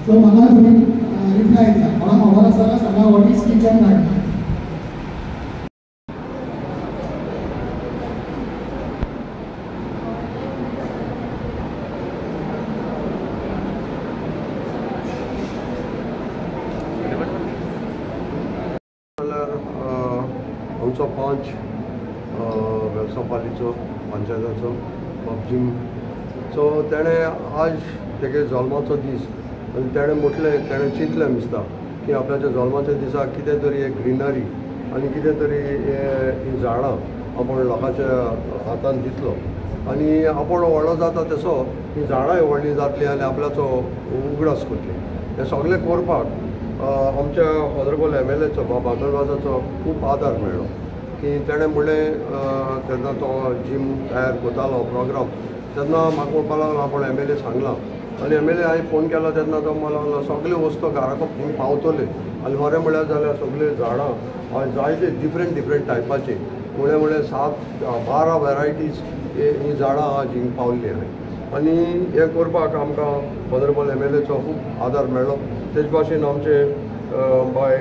तो मला तुम्ही रिप्लाय द्या. मला मावळा सर सांगा व्हॉट इज किचन गार्डन. आमचो पंच वेलसांवालीचो पंचायताचो बाबजीम सो तेणें आज तेगे जल्माचो दीस आनी तेणें म्हटलें तेणें चिंतलें दिसता की आपल्याच्या जल्माच्या दिसाक कितें तरी एक ग्रिनरी आनी कितें तरी ही झाडां आपण लोकांच्या हातान दितलो आनी आपण व्हडलो जाता तसो ही झाडांय व्हडली जातली आनी आपल्याचो उगडास करतली. हें सगळें करपाक आमच्या ऑनरेबल MLAचो बाबा बांदोडवाजाचो खूब आदार मेळ्ळो की तेणें म्हणलें तेन्ना तो जीम तयार करतालो प्रोग्राम तेन्ना म्हाका म्हणपाक लागलो आपण MLA सांगलां आनी MLA हांवें फोन केलो तेन्ना तो मला लागलो सगल्यो वस्तू घराको पावतले आनी खरें म्हळ्यार जाल्यार सगळीं झाडां जायते डिफरंट टायपाची म्हळ्यार 7-12 वेरायटीज ही झाडां आज हिंग पावल्ली हांवें आनी हें करपाक आमकां ऑनरेबल MLAचो खूब आदार मेळ्ळो. तेच भाशेन आमचे बाय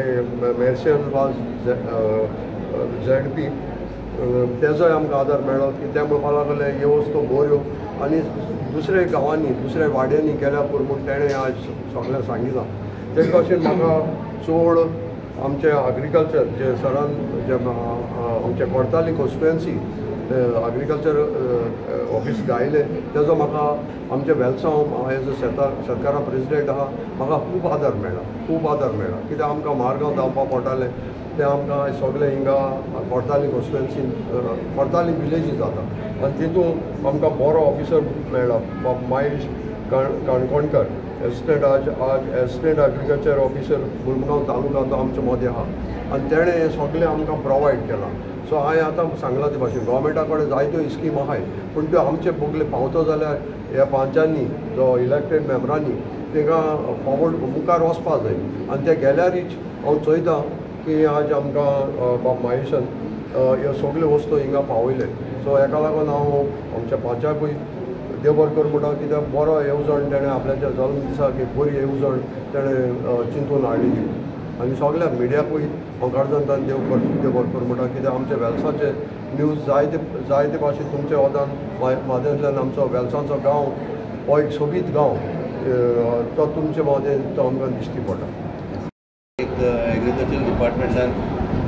मेर्सियन वाज ZP तेजोय आमकां आदार मेळ्ळो की ते म्हणपाक लागले ह्यो वस्तू बऱ्यो आनी दुसऱ्या गांवांनी दुसऱ्या वाड्यांनी गेल्या पुरमून तेणें आज सगळें सांगिलां. तेच भाशेन म्हाका चड आमचे एग्रीकल्चर जे सरान जे आमचे कोर्ताली कॉन्स्टिट्युएन्सी एग्रीकल्चर ऑफिस गायले तेजो म्हाका आमचे वेलसांव एज अ शेतकारा प्रेसिडेंट आहा म्हाका खूब आदार मेळ्ळा कित्याक आमकां मारगांव धांवपाक पडटालें ते आमकां सगळे हिंगा कोर्ताली कॉन्स्टिट्युएन्सीन कोर्ताली विलेजी जाता आनी तितून आमकां बरो ऑफिसर मेळ्ळा Mahesh Kankonkar assistant agriculture officer Mulgaon taluka तो आमचे मदें आहा आनी तेणें हें सगळें आमकां प्रोवायड केलां. सो हांवें आतां सांगलां ते भाशेन गोवोरमेंटा कडेन जायत्यो स्कीम आहाय पूण त्यो आमचे बोगले पावतो जाल्यार ह्या पंचांनी जो इलेक्टेड मेंबरांनी तांकां फॉवर्ड मुखार वचपा जाय आनी ते गेल्यारच हांव चोयतां की आज आमकां बाब महेशान ह्यो सगल्यो वस्तू हिंगा पावयले. सो हेका लागून हांव आमच्या पंचाकूय देव बरें कर म्हणटा कित्याक बरो येवजण तेणें आपल्याच्या जल्म दिसाक एक बरी येवजण तेणें चिंतून हाडिल्ली आनी सगळ्या मिडियाकूय हांव कारजंतान देव बरें कर म्हणटा कित्याक आमच्या वेलसाचे न्यूज जायते भाशेन तुमच्या वदान माध्यमांतल्यान आमचो वेलसांचो गांव हो एक सोबीत गांव तो तुमचे मदें तो आमकां दिश्टी पडटा. एक एग्रीकल्चर डिपार्टमेंटान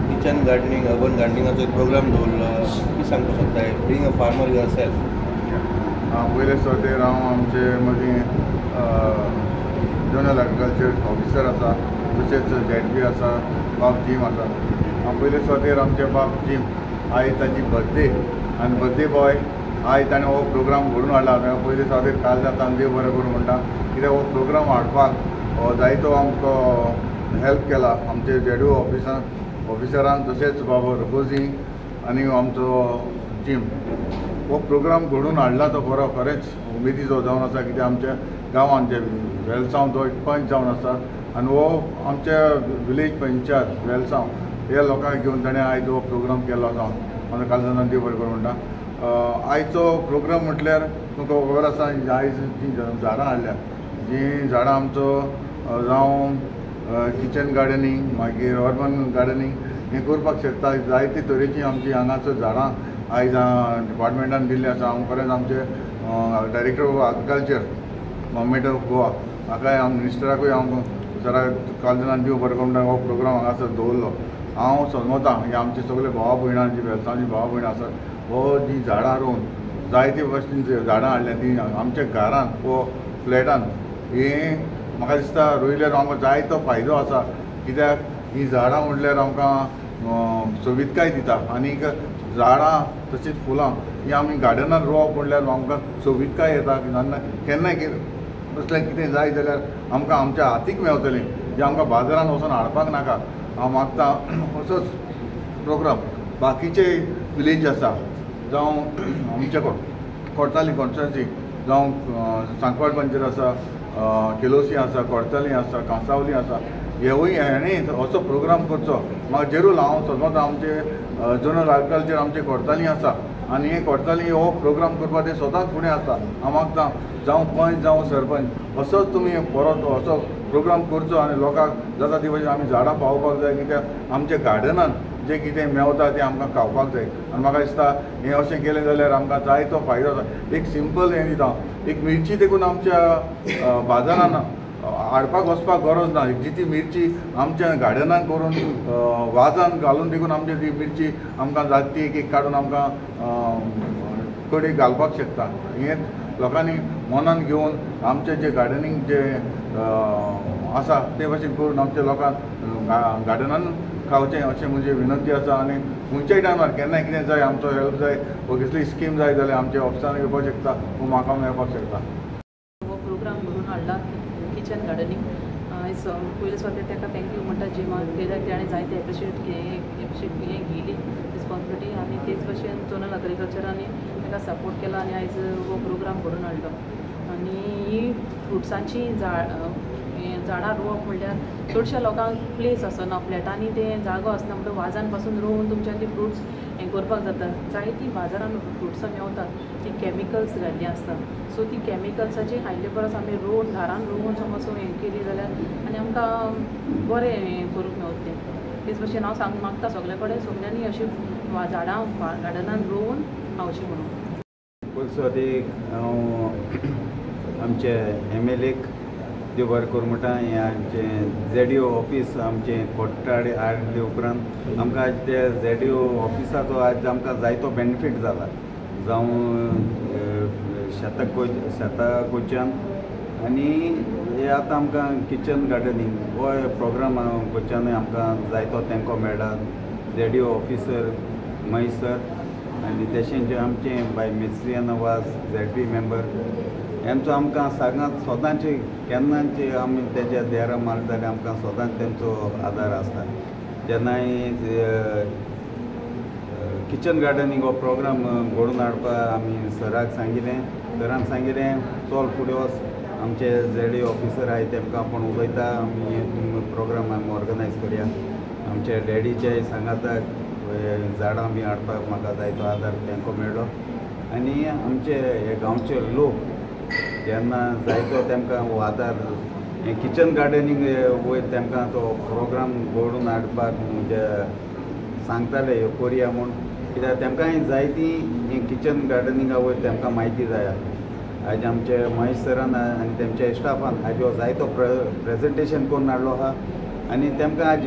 किचन गार्डनिंग अर्बन गार्डनिंगाचो एक प्रोग्राम दवरलो की सांगपाक शकता being a farmer your self. पयले सुवातेर हांव आमचे मदीं जोनल एग्रीकल्चर ऑफिसर आसा तशेंच ZP आसा बाब जीम आसा. पयले सुवातेर आमचे बाब जीम आयज ताची बर्थडे आनी बर्थडे बॉय आयज ताणें हो प्रोग्राम घडोवन हाडला. पयले सुवातेर काल जाता आनी देव बरें करूं म्हणटा कित्याक हो प्रोग्राम हाडपाक जायतो आमकां हेल्प केला आमचे ZO ऑफिसरान तशेंच बाबा रघोजी आनी आमचो जीम. हो प्रोग्राम घडोवन हाडला तो बरो खरेंच उमेदीचो जावन आसा कित्याक आमच्या गांवांत जे वेलसांव तो एक पंच जावन आसा आनी हो आमच्या विलेज पंचायत वेलसांव ह्या लोकांक घेवन ताणें आयज हो प्रोग्राम केल्लो आसा. आनी काल जाणां देव बरें करूं म्हणटा. आयचो प्रोग्राम म्हटल्यार तुमकां खबर आसा आयज जीं झाडां हाडल्या जीं झाडां आमचो जावं किचन गार्डनिंग मागीर अर्बन गार्डनिंग हें करपाक शकता. जायते तरेचीं आमचीं हांगासर झाडां आयज डिपार्टमेंटान दिल्लीं आसा. हांव खरेंच आमचे director of agriculture government of Goa हाकाय मिनिस्टराकूय हांव सरा काल जाणां देव बरें करून हो प्रोग्राम हांगासर दवरलो. हांव समजतां की आमचे सगळे भावा भयणां जी वेलसांवची भावा भयणां आसात हो जीं झाडां रोवन जायते भशेन झाडां हाडल्या तीं आमच्या घरांत वो फ्लॅटान हें म्हाका दिसता रोयल्यार आमकां जायतो फायदो आसा कित्याक हीं झाडां म्हणल्यार आमकां सोबीतकाय दिता आनीक झाडां तशींच फुलां हीं आमी गार्डनान रोवप म्हणल्यार आमकां सोबीतकाय येता केन्नाय तसलें कितें जाय जाल्यार आमकां आमच्या हातीक मेवतलें जें आमकां बाजारान वचून हाडपाक नाका. हांव मागतां असोच प्रोग्राम बाकीचे विलेज आसा जावं आमचे कोर्ताली कॉन्स्टिट्युएन्सी जावं सांकवाळ पंचायत आसा केलोसी आसा कोर्ताली आसा कांसावली आसा हेवूय असो प्रोग्राम करचो म्हाका जरूर हांव समज आमचे जोनल एग्रीकल्चर आमचे कोर्ताली आसा आनी हे कोर्ताली हो प्रोग्राम करपाक ते स्वताच फुडें आसा हांव मागता जावं पंच जावं सरपंच असोच तुमी परत असो प्रोग्राम करचो आनी लोकांक जाता ती भाशेन आमी झाडां पावोवपाक जाय कित्याक आमच्या गार्डनान जें कितें मेवता तें आमकां खावपाक जाय आनी म्हाका दिसता हें अशें केलें जाल्यार आमकां जायतो फायदो जाता एक सिंपल हें दिता एक मिरची देखून आमच्या बाजारान हाडपाक वचपाक गरज ना जी ती मिरची आमच्या गार्डनान करून वाजान घालून देखून आमची ती मिरची आमकां जाता ती एक काडून आमकां कडेक घालपाक शकता हें लोकांनी मनान घेवन आमचें जें गार्डनींग जें आसा ते भाशेन करून आमच्या लोकांक गार्डनान खावचें अशें म्हजी विनंती आसा आनी खंयच्याय टायमार केन्नाय कितें जाय आमचो हेल्प जाय वा कसली स्कीम जाय जाल्यार आमच्या ऑफिसान येवपाक शकता वा म्हाका मेळपाक शकता. हो प्रोग्राम घडून हाडला किचन गार्डनींग आयज पयले सुवातेर ताका थँक्यू म्हणटा जिमा कित्याक ताणें जायते एप्रिशिएट घेयली रिस्पॉन्सिबिलिटी आनी तेच भशेन जोनल एग्रीकल्चरांनी ताका सपोर्ट केला आनी आयज हो प्रोग्राम घडून हाडलो आनी ही फ्रुट्सांची झाडां रोवप म्हणल्यार चडशा लोकांक प्लेस आसना फ्लॅटांनी ते जागो आसना म्हणटकीर वाजान पासून रोवन तुमच्यान ती फ्रुट्स हें करपाक जाता जायतीं बाजारान फ्रुट्सां मेवतात ती कॅमिकल्स घाल्लीं आसता सो ती कॅमिकल्साची खायले परस आमी रोवन घरान रोवन समज हें केली जाल्यार आनी आमकां बरें हें करूंक मेवता तेच भशेन हांव सांग मागता सगळे कडेन सगळ्यांनी अशीं झाडां गार्डनान रोवन खावचीं म्हणून. पयले सुवातेक हांव आमचे MLAक देव बरें करूं म्हणटा हें आमचें ZDO ऑफीस आमचें कोट्टाडे हाडले उपरांत आमकां आज ते ZDO ऑफिसाचो आज आमकां जायतो बेनिफीट जाला जावं शेतां गोंयच्यान आनी हे आतां आमकां किचन गार्डनींग हो प्रोग्राम गोंयच्यान आमकां जायतो तेंको मेळ्ळा ZDO ऑफिसर महेश सर आनी तशेंच आमचे बाय मिस्त्रियान वाज ZP मेंबर हेंचो आमकां सदांच स्वतांचे केन्नाचे आमी तेच्या देरा मारले जाल्यार आमकां सदांच तेंचो आदार आसता जेन्नाय किचन गार्डनींग हो प्रोग्राम घडोवन हाडपाक आमी सराक सांगिल्लें सरान सांगिल्लें चल फुडें वच आमचे ZDO ऑफिसर आहाय तेमकां आपूण उलयता आमी प्रोग्राम आमी ऑर्गनायज करया आमचे डॅडीचे सांगाताक झाडां आमी हाडपाक म्हाका जायतो आदार तेंको मेळ्ळो आनी आमचे हे गांवचे लोक जेन्ना जायतो तेमकां आदार हें किचन गार्डनींग वयर तेमकां तो प्रोग्राम घडोवन हाडपाक म्हणजे सांगताले ह्यो करया म्हूण कित्याक तेमकांय जायती हें किचन गार्डनिंगा वयर तेमकां म्हायती जाय आज आमचे महेश सरान आनी तेमच्या स्टाफान आज हो जायतो प्रेजेंटेशन करून हाडलो आहा आनी तेमकां आज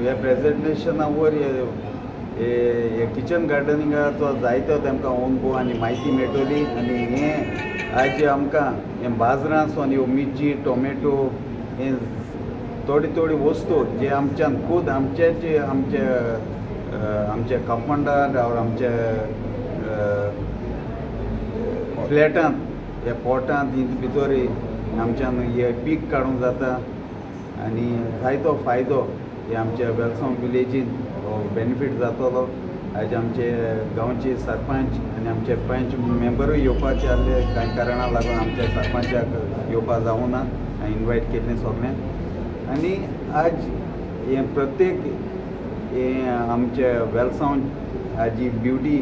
हे प्रेजेंटेशना वयर हे किचन गार्डनिंगाचो जायतो तेमकां अनुभव आनी म्हायती मेळटली आनी हें आज आमकां हें बाजारांतसून ह्यो मिरची टोमॅटो हे थोडी वस्तू जे आमच्यान खूद आमचे कंपाउंडार वा आमच्या फ्लॅटांत ह्या पोटांत भितर आमच्यान हे पीक काडूंक जाता आनी जायतो फायदो हे आमच्या वेलसांव विलेजीन बेनिफीट जातलो आज आमचे गांवचे सरपंच आनी आमचे पंच मेंबरूय येवपाचे आसले कांय कारणां लागून आमच्या सरपंचाक येवपा जावूं ना हांवें इनवायट केल्लें सगळ्यांक आनी आज हे प्रत्येक हे आमच्या वेलसांव हाजी ब्युटी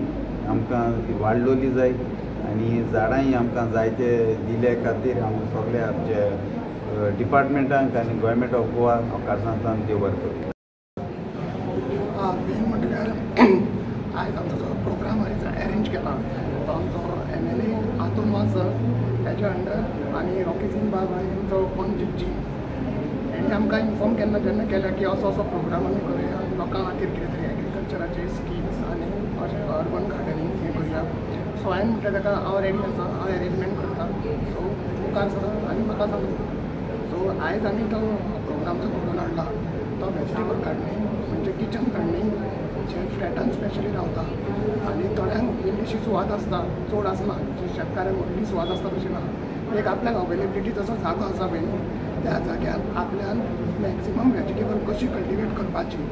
आमकां वाडलोली जाय आनी झाडांय आमकां जायते दिले खातीर हांव सगळे आमचे डिपार्टमेंटांक आनी गोवोरमेंट ऑफ गोवा कासांतान देव बरें करूं. मेन म्हटल्यार आयज आमचो जो प्रोग्राम आयज अरेंज केला तो आमचो MLA हातून वासर तेच्या अंडर आनी रॉकी सिंग बाब आमचो पंच जी हेणी आमकां इन्फॉर्म जेन्ना केल्या की असो प्रोग्राम आमी करुया लोकां खातीर कितें तरी एग्रीकल्चराचे स्किम्स आनी अशें अर्बन गार्डनींग हें करुया सो हांवें म्हटलें ताका हांव रेडी आसा हांव अरेंजमेंट करता सो मुखार सर आनी म्हाका सांगून सो आयज आमी तो प्रोग्राम जो घडोवन हाडला तो वेजिटेबल गार्डनींग म्हणजे किचन गार्डनींग जे फ्लॅटान स्पेशली रावता आनी थोड्यांक इल्लीशी सुवात आसता चड आसना जे शेतकाऱ्यांक व्हडली सुवात आसता तशी ना एक आपल्याक अवेलेबिलिटी जसो जागो आसा पळय त्या जाग्यार आपल्यान मॅक्सिमम वेजिटेबल कशी कल्टिवेट करपाची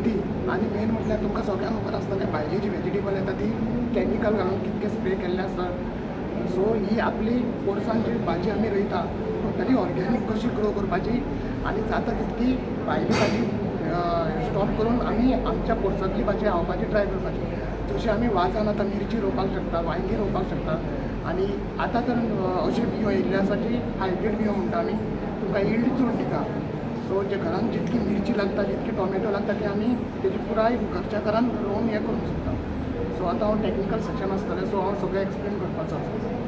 ती आनी मेन म्हटल्यार तुमकां सगळ्यांक खबर आसता की भायली जी वेजिटेबल येता ती कॅमिकल घालून कितके स्प्रे केल्ले आसता सो ही आपली पोरसांची भाजी आमी रोयता टोटली ऑर्गॅनीक कशी ग्रो करपाची आनी जाता तितकी भायली भाजी स्टॉप करून आमी आमच्या पोरसांतली भाजी हावपाची ट्राय करपाची. जशी आमी वाजान आतां मिरची रोवपाक शकता, वांयगी रोवपाक शकता आनी आतां तर अशे बियो येयल्ले आसा की हायब्रीड बियो म्हणटा आमी तुमकां इल्ड चड दिता. सो जे घरान जितकी मिरची लागता जितकी टोमॅटो लागता ते आमी तेजी पुराय घरच्या घरान रोवन हें करूंक शकता. सो आतां हांव टॅक्निकल सेक्शन आसतलें सो हांव सगळें एक्सप्लेन करपाचो.